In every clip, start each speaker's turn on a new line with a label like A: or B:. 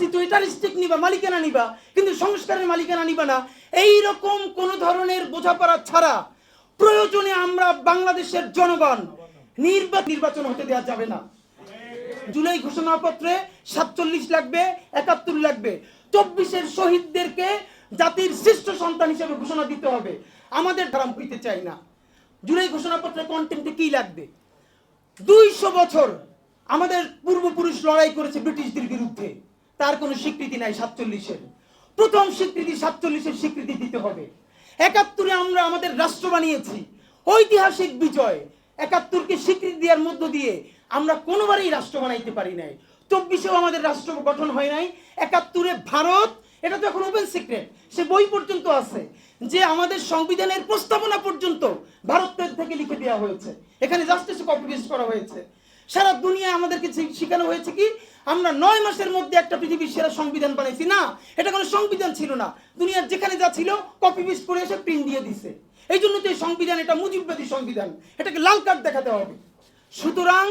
A: করছি তো এটার স্টেক নিবা, মালিকানা নিবা, কিন্তু সংস্কারের মালিকানা নিবা না, এই রকম কোন ধরনের বোঝাপড়া ছাড়া প্রয়োজনে আমরা বাংলাদেশের জনগণ নির্বাচন হতে দেওয়া যাবে না। জুলাই ঘোষণাপত্রে 47 লাগবে, 71 লাগবে। 24-এর শহীদদেরকে জাতির শ্রেষ্ঠ সন্তান হিসেবে ঘোষণা দিতে হবে। আমাদের ধারাম হইতে চাই না। জুলাই ঘোষণাপত্রের কন্টেন্টে কি লাগবে? 200 বছর আমাদের পূর্বপুরুষ লড়াই করেছে ব্রিটিশদের বিরুদ্ধে, তার কোনো স্বীকৃতি নাই 47-এর। প্রথম স্বীকৃতি 47-এর স্বীকৃতি দিতে হবে। 71-এ আমরা আমাদের রাষ্ট্র বানিয়েছি, ঐতিহাসিক বিজয়। 71-কে স্বীকৃতি দেওয়ার মধ্য দিয়ে আমরা কোনোবারই রাষ্ট্র বানাইতে পারি নাই। 24-এও আমাদের রাষ্ট্র গঠন হয় নাই। 71-এ ভারত, এটা তো এখন ওপেন সিক্রেট, সে বই পর্যন্ত আছে যে আমাদের সংবিধানের প্রস্তাবনা পর্যন্ত ভারতের থেকে লিখে দেওয়া হয়েছে, এখানে জাস্টিস কপি পেস্ট করা হয়েছে। সারা দুনিয়ায় আমাদেরকে শেখানো হয়েছে কি আমরা 9 মাসের মধ্যে একটা পৃথিবীর সেরা সংবিধান বানাইছি। না, এটা কোনো সংবিধান ছিল না, দুনিয়ার যেখানে যা ছিল কপি পেস্ট করে এসে প্রিন্ট দিয়ে দিছে। এই জন্য তো এই সংবিধান এটা মুজিববাদী সংবিধান, এটাকে লাল কার্ড দেখাতে হবে। সুতরাং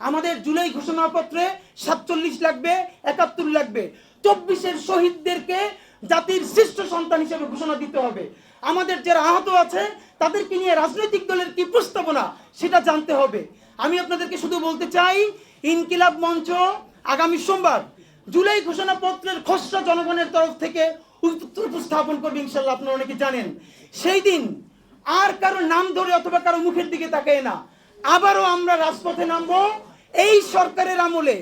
A: আমাদের জুলাই ঘোষণাপত্রে 47 লাগবে, 71 লাগবে। 24-এর শহীদদেরকে জাতির শ্রেষ্ঠ সন্তান হিসেবে ঘোষণা দিতে হবে। আমাদের যারা আহত আছে তাদেরকে নিয়ে রাজনৈতিক দলের কি প্রস্তাবনা সেটা জানতে হবে। আমি আপনাদেরকে শুধু বলতে চাই, ইনকিলাব মঞ্চ আগামী সোমবার জুলাই ঘোষণাপত্রের খসড়া জনগণের তরফ থেকে উপস্থাপন করবে ইনশাল্লাহ। আপনারা অনেকে জানেন, সেই দিন আর কারো নাম ধরে অথবা কারো মুখের দিকে তাকায় না, আবারও আমরা রাজপথে নামবো। এই সরকারের আমলে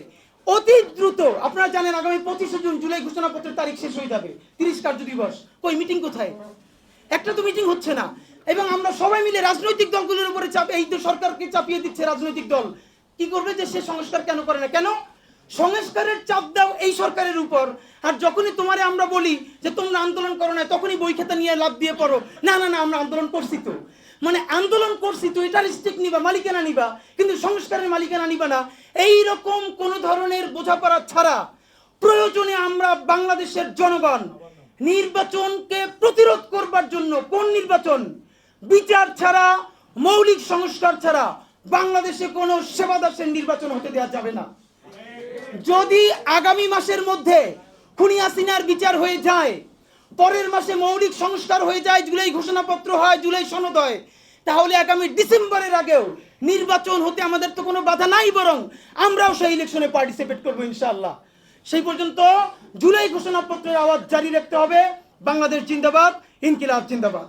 A: অতি দ্রুত, আপনারা জানেন আগামী 25শে জুন জুলাই ঘোষণাপত্রের তারিখ শেষ হয়ে যাবে, 30 কার্য দিবস। কই মিটিং কোথায়? একটা তো মিটিং হচ্ছে না। এবং আমরা সবাই মিলে রাজনৈতিক দলগুলোর উপরে এই তো সরকারকে চাপিয়ে দিচ্ছে রাজনৈতিক দল। কি করবে যে সে সংস্কার কেন করে না? কেন সংস্কারের চাপ দাও এই সরকারের উপর, আর যখনই তোমারে আমরা বলি যে তোমরা আন্দোলন করো না, তখনই বই খাতা নিয়ে লাভ দিয়ে পড়ো, না না না আমরা আন্দোলন করছি তো। মানে আন্দোলন করছি তো এটার স্টেক নিবা, মালিকানা নিবা, কিন্তু সংস্কারের মালিকানা নিবা না, এই রকম কোন ধরনের বোঝাপড়া ছাড়া প্রয়োজনে আমরা বাংলাদেশের জনগণ নির্বাচনকে প্রতিরোধ করবার জন্য, কোন নির্বাচন? বিচার ছাড়া, মৌলিক সংস্কার ছাড়া বাংলাদেশে কোনো সেবা দাসের নির্বাচন হতে দেওয়া যাবে না। যদি আগামী মাসের মধ্যে খুনি হাসিনার বিচার হয়ে যায়, পরের মাসে মৌলিক সংস্কার হয়ে যায়, জুলাই ঘোষণাপত্র হয়, জুলাই সনদ হয়, তাহলে আগামী ডিসেম্বরের আগেও নির্বাচন হতে আমাদের তো কোনো বাধা নাই, বরং আমরাও সেই ইলেকশনে পার্টিসিপেট করবো ইনশাআল্লাহ। সেই পর্যন্ত জুলাই ঘোষণাপত্রের আওয়াজ জারি রাখতে হবে। বাংলাদেশ জিন্দাবাদ, ইনকিলাব জিন্দাবাদ।